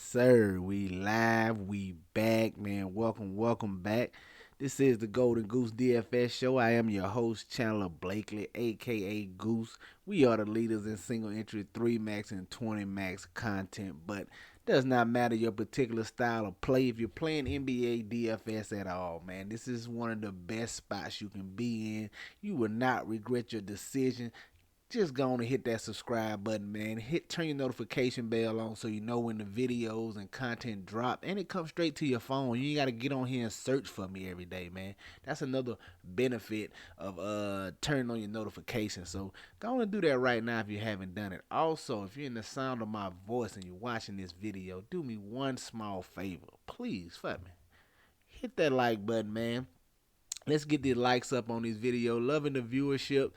sir. We live. We back, man. Welcome back. This is the Golden Goose DFS show. I am your host, Chandler Blakely, aka Goose. We are the leaders in single entry 3 max and 20 max content, but does not matter your particular style of play. If you're playing NBA DFS at all, man, this is one of the best spots you can be in. You will not regret your decision. Just go on and hit that subscribe button, man. Turn your notification bell on so you know when the videos and content drop, and it comes straight to your phone. You ain't gotta get on here and search for me every day, man. That's another benefit of turning on your notifications. So go on and do that right now if you haven't done it. Also, if you're in the sound of my voice and you're watching this video, do me one small favor, please, for me. Hit that like button, man. Let's get the likes up on this video. Loving the viewership,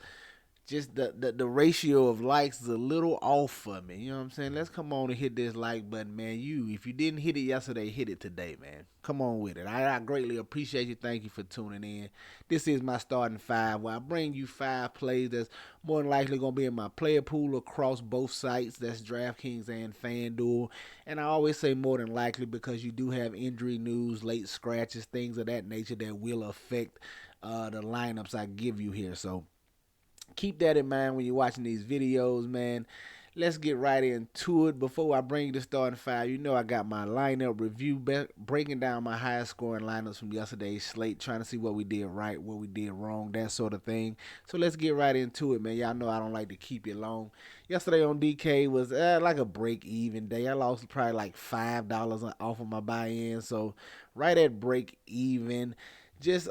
just the ratio of likes is a little off for me. You know what I'm saying? Let's come on and hit this like button, man. If you didn't hit it yesterday, hit it today, man. Come on with it. I greatly appreciate you. Thank you for tuning in. This is my starting five, where I bring you five plays that's more than likely gonna be in my player pool across both sites. That's DraftKings and FanDuel. And I always say more than likely because you do have injury news, late scratches, things of that nature that will affect the lineups I give you here. So keep that in mind when you're watching these videos, man. Let's get right into it. Before I bring you the starting five, you know I got my lineup review, breaking down my highest scoring lineups from yesterday's slate, trying to see what we did right, what we did wrong, that sort of thing. So let's get right into it, man. Y'all know I don't like to keep it long. Yesterday on DK was like a break-even day. I lost probably like $5 off of my buy-in, so right at break-even. Just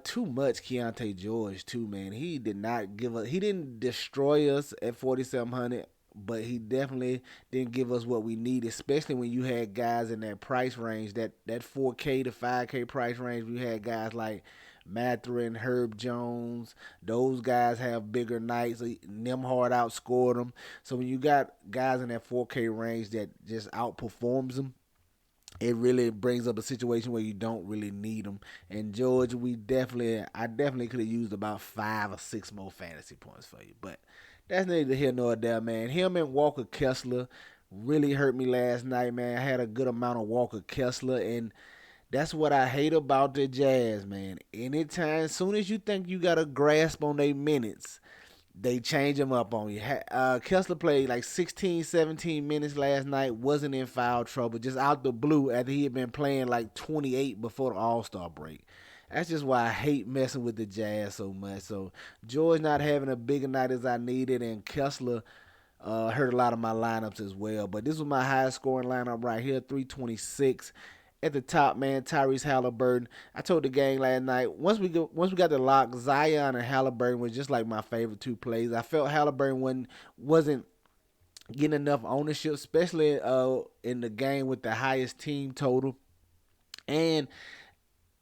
too much Keontae George too, man. He didn't destroy us at 4700, but he definitely didn't give us what we needed, especially when you had guys in that price range, that 4K to 5K price range. We had guys like Matherin, Herb Jones. Those guys have bigger nights. Nemhard outscored them. So when you got guys in that 4K range that just outperforms them, it really brings up a situation where you don't really need them. And George, I definitely could have used about 5 or 6 more fantasy points for you, but that's neither here nor there, man. Him and Walker Kessler really hurt me last night, man. I had a good amount of Walker Kessler, and that's what I hate about the Jazz, man. Anytime, as soon as you think you got a grasp on their minutes, they change him up on you. Kessler played like 16, 17 minutes last night, wasn't in foul trouble, just out the blue after he had been playing like 28 before the All-Star break. That's just why I hate messing with the Jazz so much. So George not having a bigger night as I needed, and Kessler hurt a lot of my lineups as well. But this was my highest scoring lineup right here, 326. At the top, man, Tyrese Halliburton. I told the gang last night. Once we got the lock, Zion and Halliburton was just like my favorite two plays. I felt Halliburton wasn't getting enough ownership, especially in the game with the highest team total. And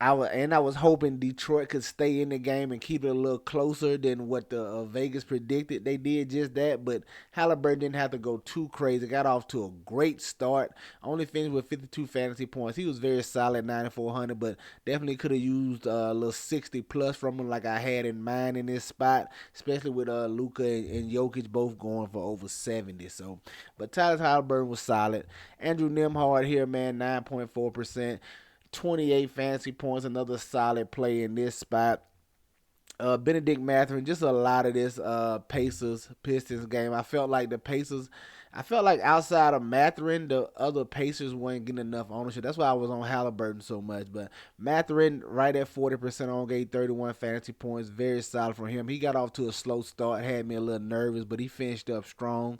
I was hoping Detroit could stay in the game and keep it a little closer than what the Vegas predicted. They did just that, but Halliburton didn't have to go too crazy. Got off to a great start. Only finished with 52 fantasy points. He was very solid, 9,400, but definitely could have used a little 60 plus from him, like I had in mind in this spot, especially with Luka and Jokic both going for over 70. So, but Tyler Halliburton was solid. Andrew Nemhard here, man, 9.4%. 28 fantasy points, another solid play in this spot. Benedict Mathurin, just a lot of this Pacers Pistons game. I felt like outside of Mathurin, the other Pacers weren't getting enough ownership. That's why I was on Halliburton so much. But Mathurin, right at 40% on, gave 31 fantasy points. Very solid for him. He got off to a slow start, had me a little nervous, but he finished up strong.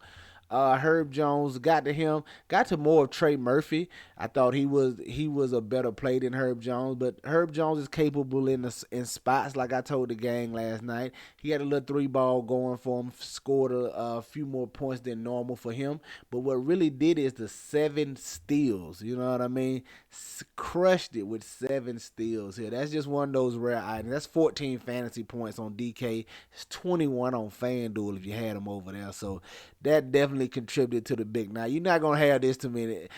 Herb Jones got to more of Trey Murphy. I thought he was a better play than Herb Jones, but Herb Jones is capable in spots like I told the gang last night. He had a little three ball going for him, scored a few more points than normal for him. But what really did is the 7 steals. You know what I mean? Crushed it with 7 steals here. That's just one of those rare items. That's 14 fantasy points on DK. It's 21 on FanDuel if you had him over there. So that definitely definitely contributed to the big night. You're not gonna have this too many.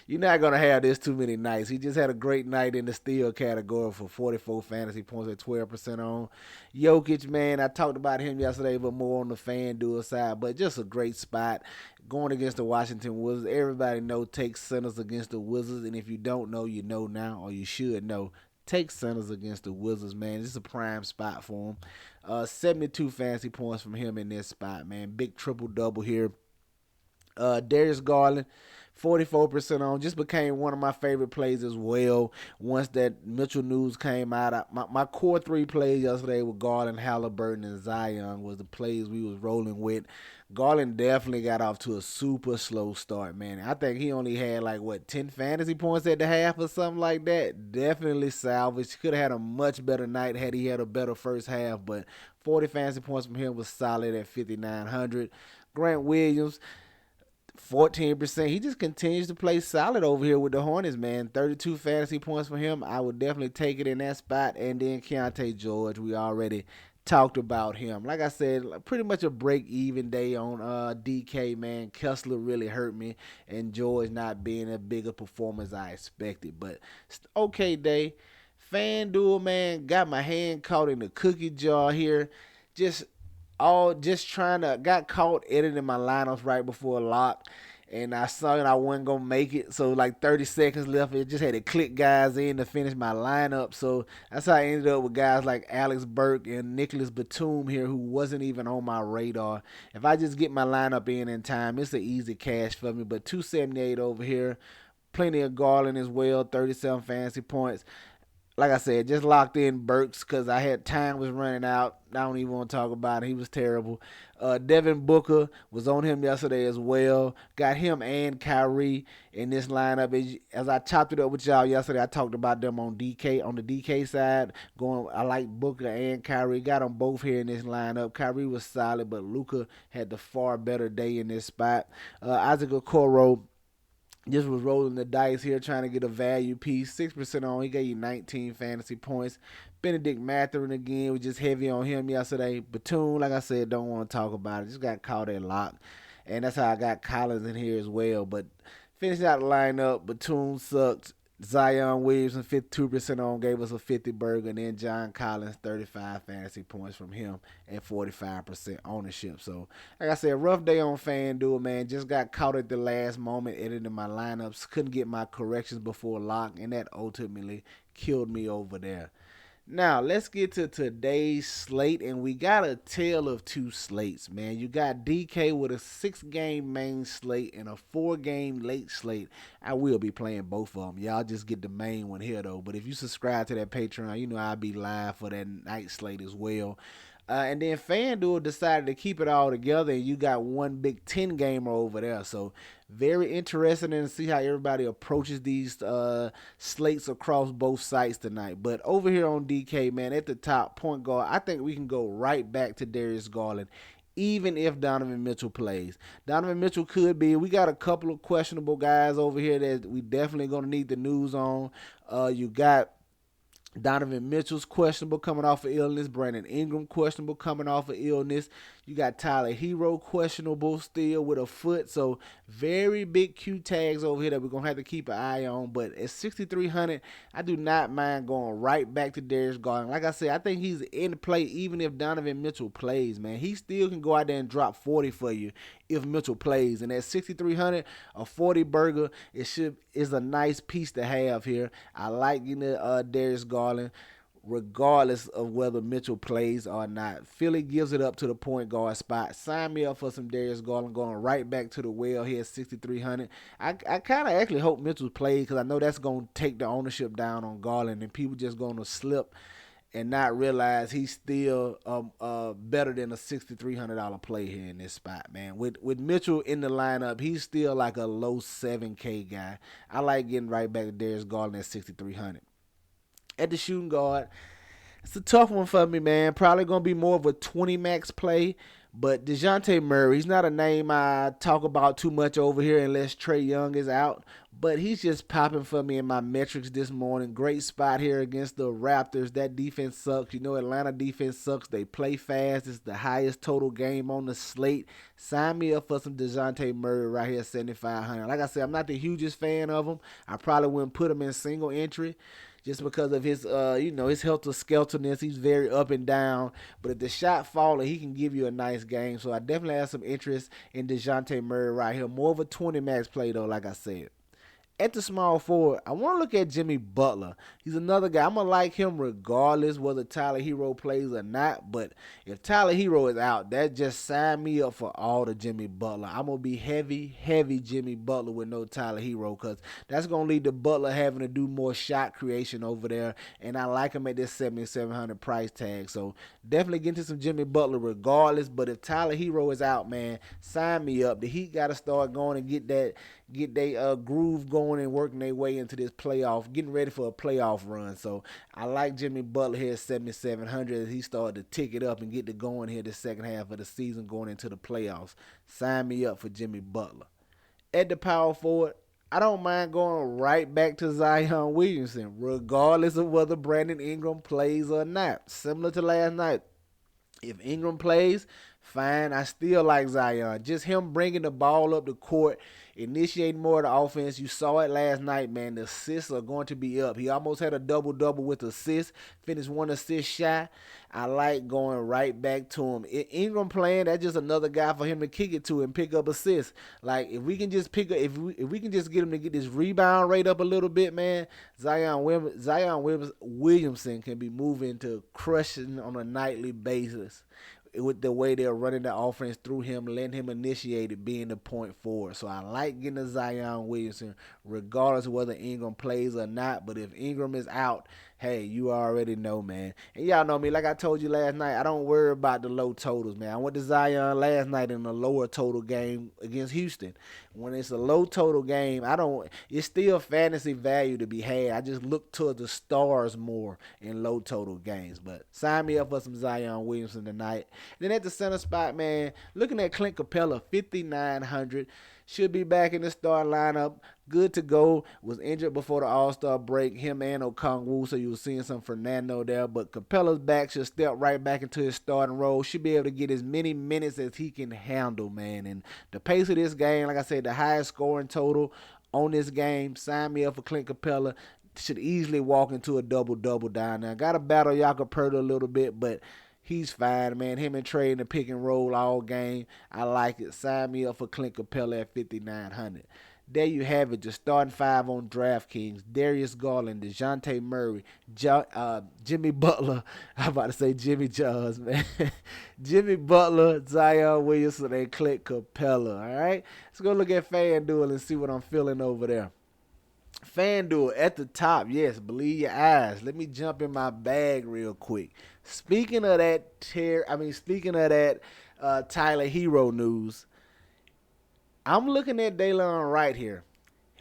You're not gonna have this too many nights. He just had a great night in the steal category for 44 fantasy points at 12% on. Jokic, man, I talked about him yesterday, but more on the FanDuel side. But just a great spot going against the Washington Wizards. Everybody know take centers against the Wizards, and if you don't know, you know now, or you should know. Take centers against the Wizards, man. This is a prime spot for him. 72 fantasy points from him in this spot, man. Big triple-double here. Darius Garland, 44% on. Just became one of my favorite plays as well. Once that Mitchell news came out, my core three plays yesterday with Garland, Halliburton, and Zion was the plays we was rolling with. Garland definitely got off to a super slow start, man. I think he only had 10 fantasy points at the half or something like that. Definitely salvaged. Could have had a much better night had he had a better first half, but 40 fantasy points from him was solid at 5,900. Grant Williams, 14%. He just continues to play solid over here with the Hornets, man. 32 fantasy points for him. I would definitely take it in that spot. And then Keontae George, we already talked about him. Like I said, pretty much a break-even day on DK, man. Kessler really hurt me, and George not being as big a performer as I expected. But okay day. FanDuel, man, got my hand caught in the cookie jar here. Just trying to got caught editing my lineups right before lock, and I saw that I wasn't gonna make it, so 30 seconds left. It just had to click guys in to finish my lineup, so that's how I ended up with guys like Alex Burke and Nicholas Batum here, who wasn't even on my radar. If I just get my lineup in time, it's an easy cash for me. But 278 over here, plenty of Garland as well, 37 fantasy points. Like I said, just locked in Burks because I had time was running out. I don't even want to talk about it. He was terrible. Devin Booker was on him yesterday as well. Got him and Kyrie in this lineup. As I chopped it up with y'all yesterday, I talked about them on DK on the DK side. I like Booker and Kyrie. Got them both here in this lineup. Kyrie was solid, but Luka had the far better day in this spot. Isaac Okoro just was rolling the dice here, trying to get a value piece. 6% on. He gave you 19 fantasy points. Benedict Mathurin again was just heavy on him yesterday. Batum, like I said, don't want to talk about it. Just got caught at lock. And that's how I got Collins in here as well. But finishing out the lineup, Batum sucked. Zion Williamson, 52% on, gave us a 50 burger. And then John Collins, 35 fantasy points from him at 45% ownership. So, like I said, rough day on FanDuel, man. Just got caught at the last moment editing my lineups. Couldn't get my corrections before lock, and that ultimately killed me over there. Now, let's get to today's slate, and we got a tale of two slates, man. You got DK with a 6-game main slate and a 4-game late slate. I will be playing both of them. Y'all just get the main one here, though. But if you subscribe to that Patreon, you know I'll be live for that night slate as well. And then FanDuel decided to keep it all together, and you got one big 10-gamer over there. So very interesting to see how everybody approaches these slates across both sites tonight. But over here on DK, man, at the top, point guard, I think we can go right back to Darius Garland, even if Donovan Mitchell plays. Donovan Mitchell could be. We got a couple of questionable guys over here that we definitely going to need the news on. You got Donovan Mitchell's questionable coming off of illness. Brandon Ingram questionable coming off of illness. You got Tyler Hero questionable still with a foot. So very big Q tags over here that we're going to have to keep an eye on. But at 6,300, I do not mind going right back to Darius Garland. Like I said, I think he's in play even if Donovan Mitchell plays, man. He still can go out there and drop 40 for you if Mitchell plays. And at 6,300, a 40 burger is a nice piece to have here. I like Darius Garland regardless of whether Mitchell plays or not. Philly gives it up to the point guard spot. Sign me up for some Darius Garland going right back to the well here at 6,300. I kind of actually hope Mitchell plays because I know that's going to take the ownership down on Garland and people just going to slip and not realize he's still better than a $6,300 play here in this spot, man. With Mitchell in the lineup, he's still like a low 7K guy. I like getting right back to Darius Garland at 6,300. At the shooting guard, it's a tough one for me, man. Probably going to be more of a 20 max play. But DeJounte Murray, he's not a name I talk about too much over here unless Trae Young is out. but he's just popping for me in my metrics this morning. Great spot here against the Raptors. That defense sucks. You know, Atlanta defense sucks. They play fast. It's the highest total game on the slate. Sign me up for some DeJounte Murray right here, 7,500. Like I said, I'm not the hugest fan of him. I probably wouldn't put him in single entry just because of his, his helter-skelterness. He's very up and down. But if the shot falling, he can give you a nice game. So I definitely have some interest in DeJounte Murray right here. More of a 20 max play, though, like I said. At the small forward, I want to look at Jimmy Butler. He's another guy. I'm going to like him regardless whether Tyler Hero plays or not. But if Tyler Hero is out, that just sign me up for all the Jimmy Butler. I'm going to be heavy Jimmy Butler with no Tyler Hero because that's going to lead to Butler having to do more shot creation over there. And I like him at this 7,700 price tag. So definitely get into some Jimmy Butler regardless. But if Tyler Hero is out, man, sign me up. The Heat got to start going and get their groove going and working their way into this playoff, getting ready for a playoff run. So I like Jimmy Butler here at 7,700 as he started to tick it up and get to going here the second half of the season going into the playoffs. Sign me up for Jimmy Butler. At the power forward, I don't mind going right back to Zion Williamson, regardless of whether Brandon Ingram plays or not. Similar to last night. If Ingram plays, fine. I still like Zion. Just him bringing the ball up the court, initiating more of the offense. You saw it last night, man. The assists are going to be up. He almost had a double-double with assists. Finished one assist shy. I like going right back to him. Ingram playing, that's just another guy for him to kick it to and pick up assists. Like, if we can just if we can just get him to get this rebound rate up a little bit, man, Zion Williamson can be moving to crushing on a nightly basis with the way they're running the offense through him, letting him initiate it, being the point forward. So I like getting a Zion Williamson regardless of whether Ingram plays or not. But if Ingram is out, hey, you already know, man. And y'all know me, like I told you last night, I don't worry about the low totals, man. I went to Zion last night in a lower total game against Houston. When it's a low total game, it's still fantasy value to be had. I just look to the stars more in low total games. But sign me up for some Zion Williamson tonight. Then at the center spot, man, looking at Clint Capella, 5,900. Should be back in the starting lineup. Good to go. Was injured before the All-Star break. Him and Okongwu, so you were seeing some Fernando there. But Capella's back. Should step right back into his starting role. Should be able to get as many minutes as he can handle, man. And the pace of this game, like I said, the highest scoring total on this game. Sign me up for Clint Capella. Should easily walk into a double-double down there. Got to battle Jakob Poeltl a little bit, but he's fine, man. Him and Trey in the pick and roll all game. I like it. Sign me up for Clint Capella at 5,900. There you have it. Just starting five on DraftKings. Darius Garland, DeJounte Murray, Jimmy Butler. I'm about to say Jimmy Johns, man. Jimmy Butler, Zion Williamson, and Clint Capella. All right? Let's go look at FanDuel and see what I'm feeling over there. FanDuel at the top, yes, believe your eyes. Let me jump in my bag real quick. Speaking of that Tyler Hero news, I'm looking at Daylon Wright here.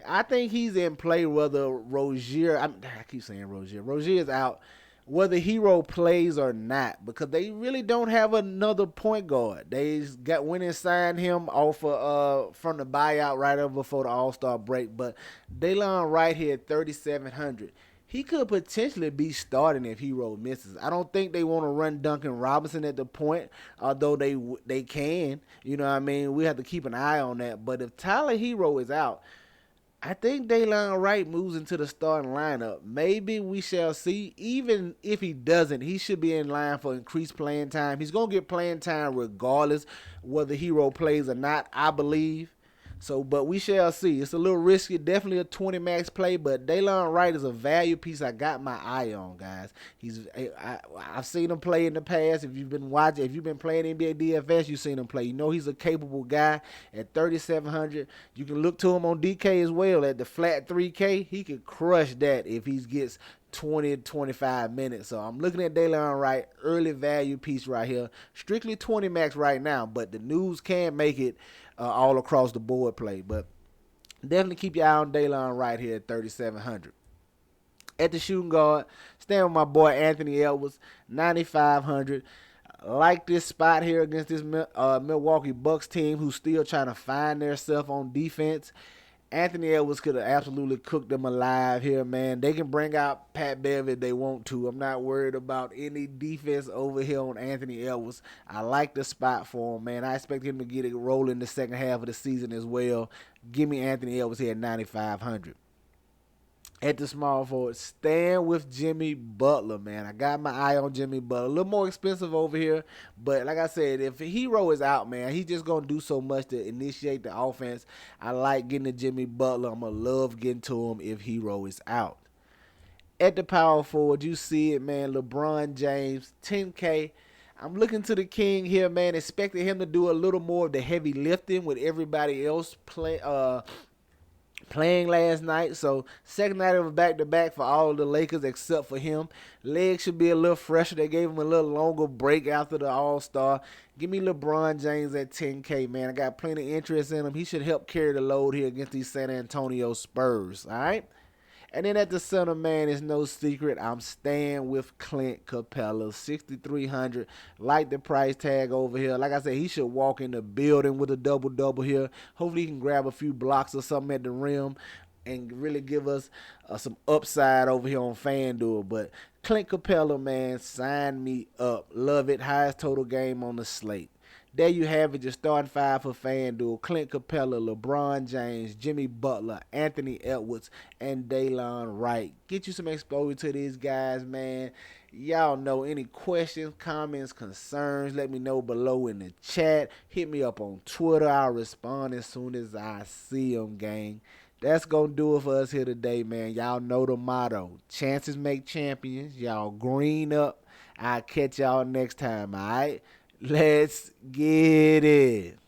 I think he's in play whether Rozier is out, whether Hero plays or not, because they really don't have another point guard. They went and signed him off from the buyout right over before the All-Star break. But Daylon Wright here at 3,700. He could potentially be starting if Hero misses. I don't think they want to run Duncan Robinson at the point, although they can. You know what I mean? We have to keep an eye on that. But if Tyler Hero is out, I think Daylon Wright moves into the starting lineup. Maybe we shall see. Even if he doesn't, he should be in line for increased playing time. He's going to get playing time regardless whether Hero plays or not, I believe. So, but we shall see. It's a little risky. Definitely a 20 max play, but Daylon Wright is a value piece I got my eye on, guys. I've seen him play in the past. If you've been playing NBA DFS, you've seen him play. You know he's a capable guy at 3,700. You can look to him on DK as well at the flat 3K. He could crush that if he gets 20 to 25 minutes. So I'm looking at Daylon Wright, early value piece right here. Strictly 20 max right now, but the news can make it all across the board play. But definitely keep your eye on Daylon Wright here at 3,700. At the shooting guard, staying with my boy Anthony Edwards, 9,500. Like this spot here against this Milwaukee Bucks team who's still trying to find themselves on defense. Anthony Edwards could have absolutely cooked them alive here, man. They can bring out Pat Bev if they want to. I'm not worried about any defense over here on Anthony Edwards. I like the spot for him, man. I expect him to get it rolling the second half of the season as well. Give me Anthony Edwards here at 9,500. At the small forward, stand with Jimmy Butler, man. I got my eye on Jimmy Butler. A little more expensive over here, but like I said, if Hero is out, man, he's just gonna do so much to initiate the offense. I like getting to Jimmy Butler. I'm gonna love getting to him if Hero is out. At the power forward, you see it, man. LeBron James, 10K. I'm looking to the king here, man. Expecting him to do a little more of the heavy lifting with everybody else playing last night. So second night of a back-to-back for all of the Lakers except for him. Legs should be a little fresher. They gave him a little longer break after the All-Star. Give me LeBron James at 10K, man. I got plenty of interest in him. He should help carry the load here against these San Antonio Spurs, all right? And then at the center, man, it's no secret. I'm staying with Clint Capella, 6,300. Like the price tag over here. Like I said, he should walk in the building with a double-double here. Hopefully he can grab a few blocks or something at the rim and really give us some upside over here on FanDuel. But Clint Capella, man, sign me up. Love it. Highest total game on the slate. There you have it, your starting five for FanDuel. Clint Capella, LeBron James, Jimmy Butler, Anthony Edwards, and Daylon Wright. Get you some exposure to these guys, man. Y'all know any questions, comments, concerns, let me know below in the chat. Hit me up on Twitter. I'll respond as soon as I see them, gang. That's going to do it for us here today, man. Y'all know the motto. Chances make champions. Y'all green up. I'll catch y'all next time, all right? Let's get it.